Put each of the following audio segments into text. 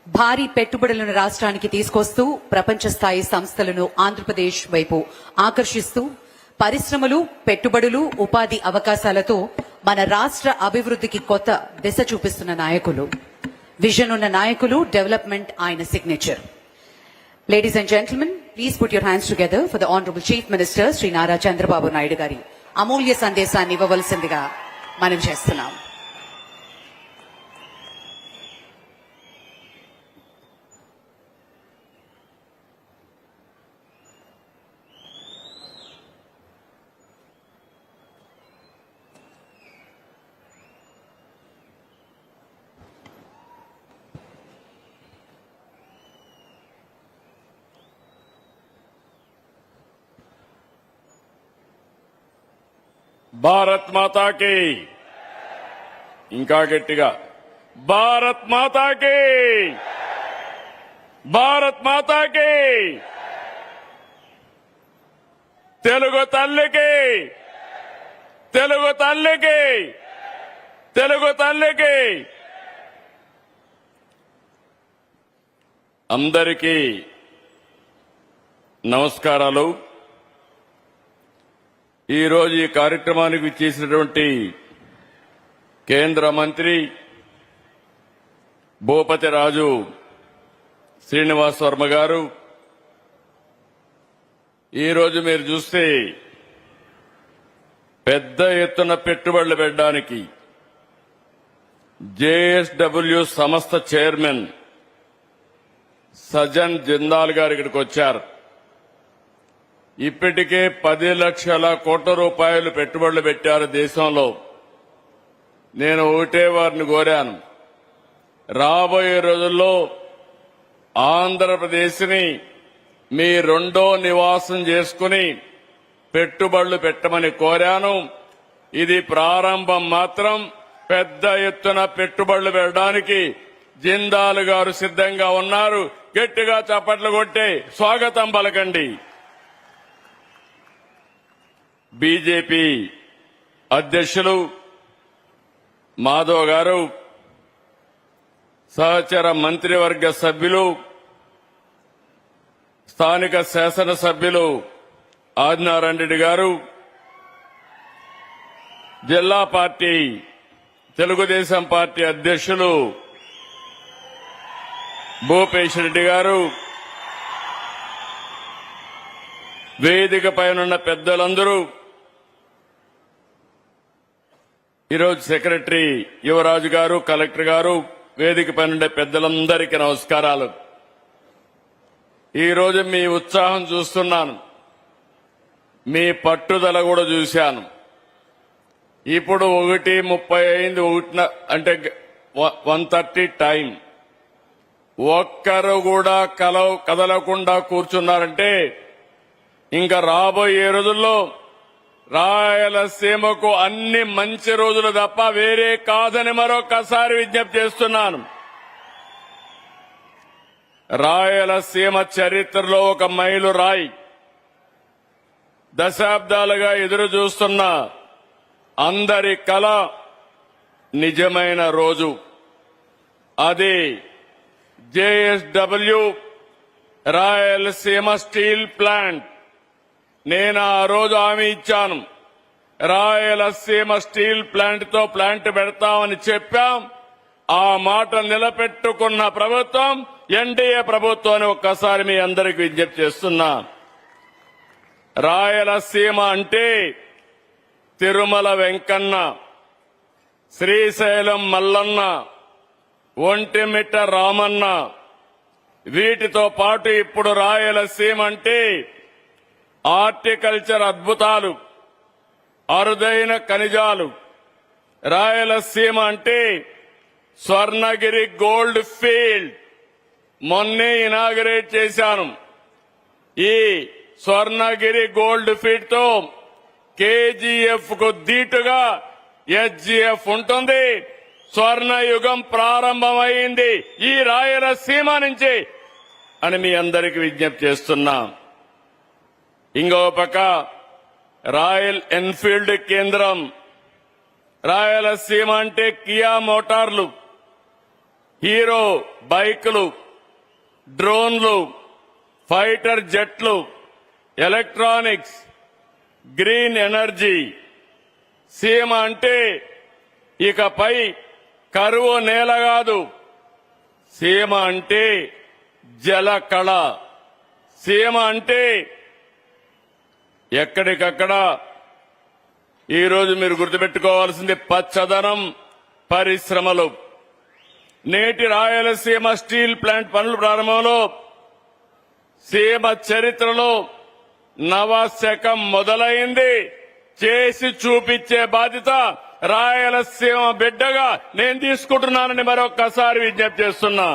భారీ పెట్టుబడులను రాష్ట్రానికి తీసుకొస్తూ ప్రపంచ స్థాయి సంస్థలను ఆంధ్రప్రదేశ్ వైపు ఆకర్షిస్తూ పరిశ్రమలు, పెట్టుబడులు, ఉపాధి అవకాశాలతో మన రాష్ట్ర అభివృద్ధికి కొత్త దిశ చూపిస్తున్న నాయకులు, విజన్ ఉన్న నాయకులు, డెవలప్మెంట్ ఆయన signature. Ladies and gentlemen, please put your hands together for the honourable chief minister Shri Nara Chandrababu Naidu గారి అమూల్య సందేశాన్ని ఇవ్వవలసిందిగా మనం చేస్తున్నాం. భారత్ మాతాకి, ఇంకా గట్టిగా భారత్ మాతాకి, భారత్ మాతాకి, తెలుగు తల్లికి, తెలుగు తల్లికి, తెలుగు తల్లికి. అందరికీ నమస్కారాలు. ఈరోజు ఈ కార్యక్రమానికి చేసినటువంటి కేంద్ర మంత్రి భూపతి రాజు శ్రీనివాస్ వర్మ గారు, ఈరోజు మీరు చూస్తే పెద్ద ఎత్తున పెట్టుబడులు పెట్టడానికి జేఎస్డబ్ల్యూ సంస్థ చైర్మన్ సజన్ జిందాల్ గారు ఇక్కడికి వచ్చారు. ఇప్పటికే 10 లక్షల కోట్ల రూపాయలు పెట్టుబడులు పెట్టారు దేశంలో. నేను ఒకటే వారిని కోరాను, రాబోయే రోజుల్లో ఆంధ్రప్రదేశ్ని మీ రెండో నివాసం చేసుకుని పెట్టుబడులు పెట్టమని కోరాను. ఇది ప్రారంభం మాత్రం. పెద్ద ఎత్తున పెట్టుబడులు పెట్టడానికి జిందాల్ గారు సిద్ధంగా ఉన్నారు. గట్టిగా చప్పట్లు కొట్టే స్వాగతం పలకండి. బీజేపీ అధ్యక్షులు మాధవ్ గారు, సహచర మంత్రివర్గ సభ్యులు, స్థానిక శాసనసభ్యులు ఆదినారాయణ రెడ్డి గారు, జిల్లా పార్టీ తెలుగుదేశం పార్టీ అధ్యక్షులు భూపేష్ రెడ్డి గారు, వేదిక పైనున్న పెద్దలందరూ, ఈరోజు సెక్రటరీ యువరాజు గారు, కలెక్టర్ గారు, వేదిక పైనుండే పెద్దలందరికీ నమస్కారాలు. ఈరోజు మీ ఉత్సాహం చూస్తున్నాను, మీ పట్టుదల కూడా చూశాను. ఇప్పుడు 1:30 అయింది, అంటే 1:30 టైం. ఒక్కరు కూడా కదలకుండా కూర్చున్నారంటే ఇంకా రాబోయే రోజుల్లో రాయలసీమకు అన్ని మంచి రోజులు తప్ప వేరే కాదని మరొకసారి విజ్ఞప్తి చేస్తున్నాను. రాయలసీమ చరిత్రలో ఒక మైలురాయి. దశాబ్దాలుగా ఎదురు చూస్తున్న అందరి కల నిజమైన రోజు. అది జేఎస్డబ్ల్యూ రాయలసీమ స్టీల్ ప్లాంట్. నేను ఆ రోజు హామీ ఇచ్చాను, రాయలసీమ స్టీల్ ప్లాంట్ తో ప్లాంట్ పెడతామని చెప్పాం. ఆ మాట నిలబెట్టుకున్న ప్రభుత్వం ఎన్డీఏ ప్రభుత్వం అని ఒక్కసారి మీ అందరికీ విజ్ఞప్తి చేస్తున్నా. రాయలసీమ అంటే తిరుమల వెంకన్న, శ్రీశైలం మల్లన్న, ఒంటిమిట్ట రామన్న, వీటితో పాటు ఇప్పుడు రాయలసీమ అంటే హార్టికల్చర్ అద్భుతాలు, అరుదైన ఖనిజాలు. రాయలసీమ అంటే స్వర్ణగిరి గోల్డ్ ఫీల్డ్. మొన్నే ఇనాగరేట్ చేశాను. ఈ స్వర్ణగిరి గోల్డ్ ఫీల్డ్ తో కేజీఎఫ్ కు దీటుగా హెచ్జీఎఫ్ ఉంటుంది. స్వర్ణయుగం ప్రారంభమైంది ఈ రాయలసీమ నుంచి అని మీ అందరికీ విజ్ఞప్తి చేస్తున్నా. ఇంకో పక్క రాయల్ ఎన్ఫీల్డ్ కేంద్రం. రాయలసీమ అంటే కియా మోటార్లు, హీరో బైకులు, డ్రోన్లు, ఫైటర్ జెట్లు, ఎలక్ట్రానిక్స్, గ్రీన్ ఎనర్జీ. సీమ అంటే ఇకపై కరువు నేల కాదు, సీమ అంటే జల కళ. సీమ అంటే ఎక్కడికక్కడ ఈరోజు మీరు గుర్తుపెట్టుకోవాల్సింది పచ్చదనం, పరిశ్రమలు. నేటి రాయలసీమ స్టీల్ ప్లాంట్ పనుల ప్రారంభంలో సీమ చరిత్రలో నవశకం మొదలైంది. చేసి చూపించే బాధ్యత రాయలసీమ బిడ్డగా నేను తీసుకుంటున్నానని మరొక్కసారి విజ్ఞప్తి చేస్తున్నా.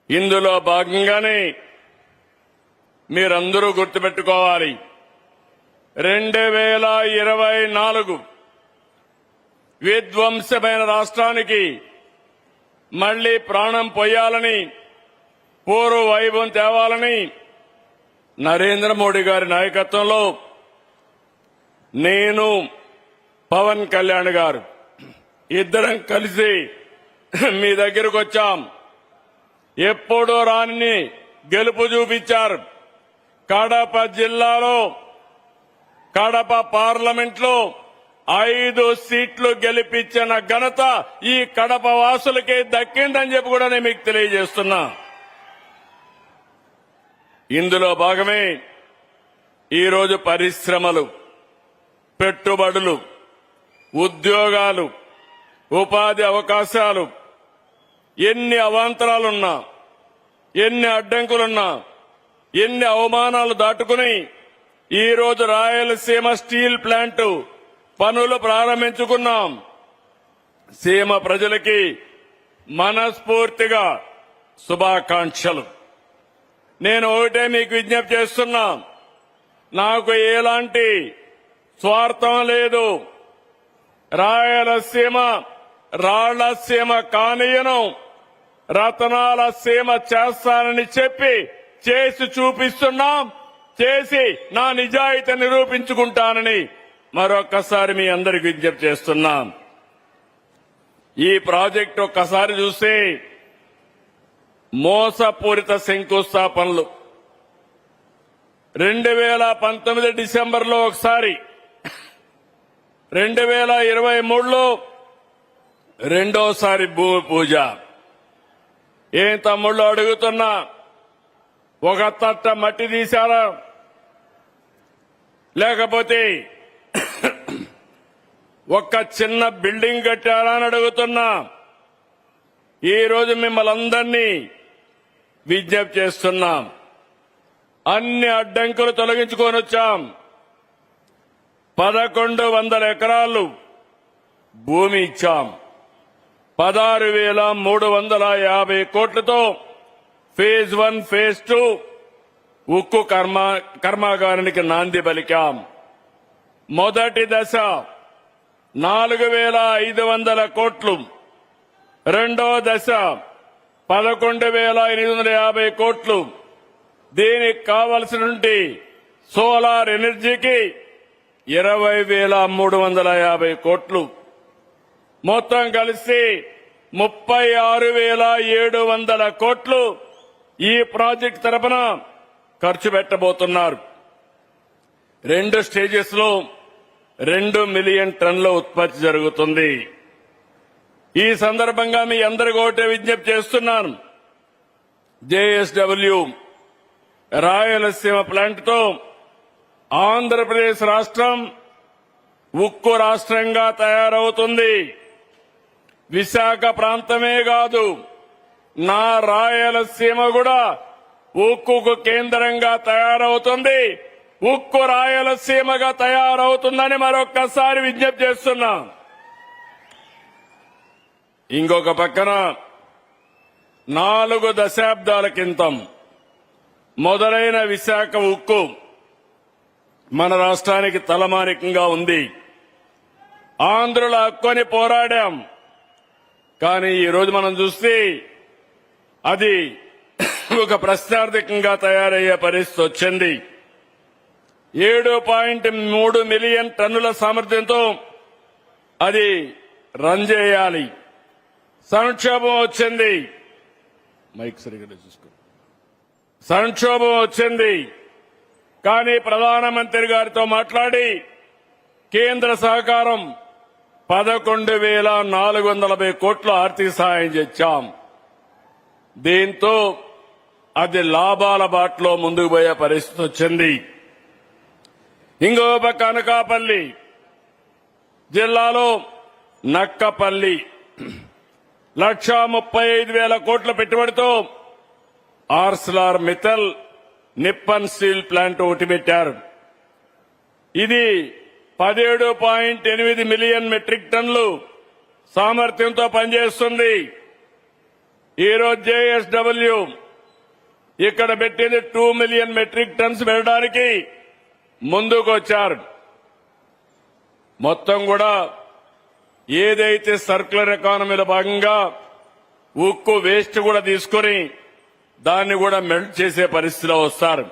ఇందులో భాగంగానే మీరందరూ గుర్తుపెట్టుకోవాలి, 2024 విధ్వంసమైన రాష్ట్రానికి మళ్లీ ప్రాణం పోయాలని, పూర్వ వైభవం తేవాలని నరేంద్ర మోడీ గారి నాయకత్వంలో నేను, పవన్ కళ్యాణ్ గారు ఇద్దరం కలిసి మీ దగ్గరకు వచ్చాం. ఎప్పుడూ రాని గెలుపు చూపించారు. కడప జిల్లాలో, కడప పార్లమెంట్లో 5 సీట్లు గెలిపించిన ఘనత ఈ కడప వాసులకే దక్కిందని చెప్పి కూడా నేను మీకు తెలియజేస్తున్నా. ఇందులో భాగమే ఈరోజు పరిశ్రమలు, పెట్టుబడులు, ఉద్యోగాలు, ఉపాధి అవకాశాలు. ఎన్ని అవాంతరాలున్నా, ఎన్ని అడ్డంకులున్నా, ఎన్ని అవమానాలు దాటుకుని ఈరోజు రాయలసీమ స్టీల్ ప్లాంట్ పనులు ప్రారంభించుకున్నాం. సీమ ప్రజలకి మనస్ఫూర్తిగా శుభాకాంక్షలు. నేను ఒకటే మీకు విజ్ఞప్తి చేస్తున్నా, నాకు ఎలాంటి స్వార్థం లేదు. రాయలసీమ రాళ్లసీమ కానీయను, రతనాల సీమ చేస్తానని చెప్పి చేసి చూపిస్తున్నాం. చేసి నా నిజాయితీ నిరూపించుకుంటానని మరొక్కసారి మీ అందరికి విజ్ఞప్తి చేస్తున్నాం. ఈ ప్రాజెక్టు ఒక్కసారి చూస్తే మోసపూరిత శంకుస్థాపనలు 2019 డిసెంబర్లో ఒకసారి, 2023లో రెండోసారి భూమి పూజ. ఏం తమ్ముళ్ళు అడుగుతున్నా, ఒక తట్ట మట్టి తీశారా, లేకపోతే ఒక్క చిన్న బిల్డింగ్ కట్టారా అని అడుగుతున్నా. ఈ రోజు మిమ్మల్ని అందరినీ విజ్ఞప్తి చేస్తున్నాం. అన్ని అడ్డంకులు తొలగించుకొని వచ్చాం. 1100 ఎకరాలు భూమి ఇచ్చాం. 16,350 కోట్లతో ఫేజ్ 1, ఫేజ్ 2 ఉక్కు కర్మాగారానికి నాంది పలికాం. మొదటి దశ 4,500 కోట్లు, రెండో దశ 11,850 కోట్లు. దీనికి కావలసినటువంటి సోలార్ ఎనర్జీకి 20,350 కోట్లు. మొత్తం కలిసి 36,700 కోట్లు ఈ ప్రాజెక్టు తరపున ఖర్చు పెట్టబోతున్నారు. 2 స్టేజెస్ లో 2 మిలియన్ టన్నుల ఉత్పత్తి జరుగుతుంది. ఈ సందర్భంగా మీ అందరికీ ఒకటే విజ్ఞప్తి చేస్తున్నాను. జేఎస్డబ్ల్యూ రాయలసీమ ప్లాంట్ తో ఆంధ్రప్రదేశ్ రాష్ట్రం ఉక్కు రాష్ట్రంగా తయారవుతుంది. విశాఖ ప్రాంతమే కాదు, నా రాయలసీమ కూడా ఉక్కుకు కేంద్రంగా తయారవుతుంది. ఉక్కు రాయలసీమగా తయారవుతుందని మరొక్కసారి విజ్ఞప్తి చేస్తున్నా. ఇంకొక పక్కన 4 దశాబ్దాల క్రితం మొదలైన విశాఖ ఉక్కు మన రాష్ట్రానికి తలమానికంగా ఉంది. ఆంధ్రుల హక్కుని పోరాడాం. కానీ ఈ రోజు మనం చూస్తే అది ఒక ప్రశ్నార్థకంగా తయారయ్యే పరిస్థితి వచ్చింది. 7.3 మిలియన్ టన్నుల సామర్థ్యంతో అది రన్ చేయాలి. సంక్షోభం వచ్చింది. మైక్ సరిగ్గా చూసుకో. సంక్షోభం వచ్చింది. కానీ ప్రధానమంత్రి గారితో మాట్లాడి కేంద్ర సహకారం 11,440 కోట్ల ఆర్థిక సహాయం చేశాం. దీంతో అది లాభాల బాటలో ముందుకు పోయే పరిస్థితి వచ్చింది. ఇంకో పక్క అనకాపల్లి జిల్లాలో నక్కపల్లి 1,35,000 కోట్ల పెట్టుబడితో Arcelor Mittal Nippon steel plant ఒకటి పెట్టారు. ఇది 17.8 మిలియన్ మెట్రిక్ టన్నులు సామర్థ్యంతో పనిచేస్తుంది. ఈరోజు జేఎస్డబ్ల్యూ ఇక్కడ పెట్టింది 2 మిలియన్ మెట్రిక్ టన్స్ పెట్టడానికి ముందుకు వచ్చారు. మొత్తం కూడా ఏదైతే సర్క్యులర్ ఎకానమీలో భాగంగా ఉక్కు వేస్ట్ కూడా తీసుకుని దాన్ని కూడా మెల్ట్ చేసే పరిస్థితిలో వస్తారు.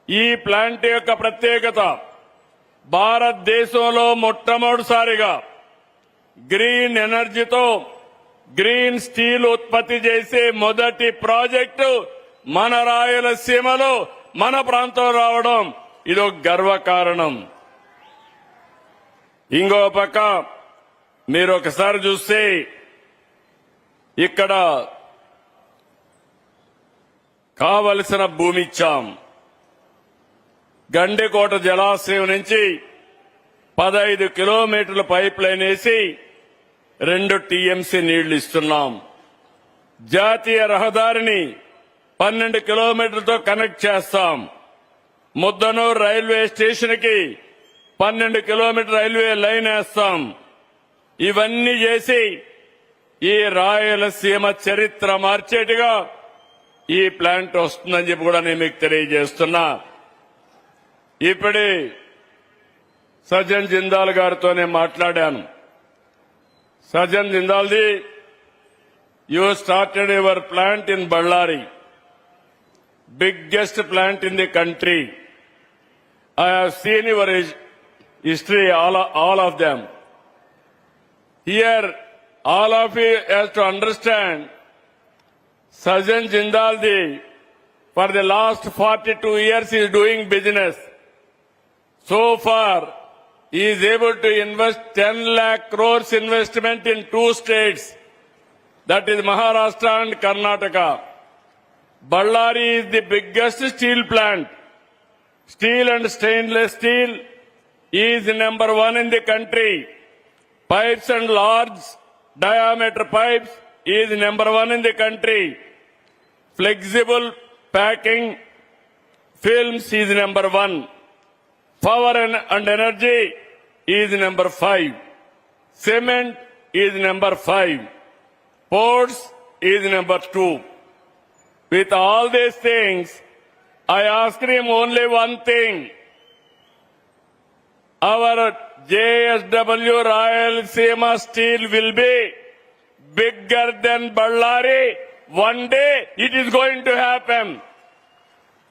ఈ ప్లాంట్ యొక్క ప్రత్యేకత భారతదేశంలో మొట్టమొదటిసారిగా గ్రీన్ ఎనర్జీతో గ్రీన్ స్టీల్ ఉత్పత్తి చేసే మొదటి ప్రాజెక్టు మన రాయలసీమలో మన ప్రాంతం రావడం ఇది ఒక గర్వకారణం. ఇంకో పక్క మీరు ఒకసారి చూస్తే ఇక్కడ కావలసిన భూమి ఇచ్చాం. గండికోట జలాశయం నుంచి 15 కిలోమీటర్ల పైప్ లైన్ వేసి 2 టీఎంసీ నీళ్లు ఇస్తున్నాం. జాతీయ రహదారిని 12 కిలోమీటర్లతో కనెక్ట్ చేస్తాం. ముద్దనూరు రైల్వే స్టేషన్ కి 12 కిలోమీటర్ రైల్వే లైన్ వేస్తాం. ఇవన్నీ చేసి ఈ రాయలసీమ చరిత్ర మార్చేట్టుగా ఈ ప్లాంట్ వస్తుందని చెప్పి కూడా నేను మీకు తెలియజేస్తున్నా. ఇప్పుడే సజ్జన్ జిందాల్ గారితోనే మాట్లాడాను. సజ్జన్ జిందాల్ది you started your plant in Ballari, biggest plant in the country. I have seen your history, all of them. Here, all of you have to understand, Sajjan Jindalji, for the last 42 years is doing business. So far, he is able to invest 10 lakh crores investment in 2 states. That is Maharashtra and Karnataka. Ballari is the biggest steel plant. Steel and stainless steel is number 1 in the country. Pipes and large diameter pipes is number 1 in the country. Flexible packing films is number 1. Power and energy is number 5. Cement is number 5. Ports is number 2. With all these things, I asked him only one thing. Our JSW Rayalaseema Steel will be bigger than Ballari. One day it is going to happen.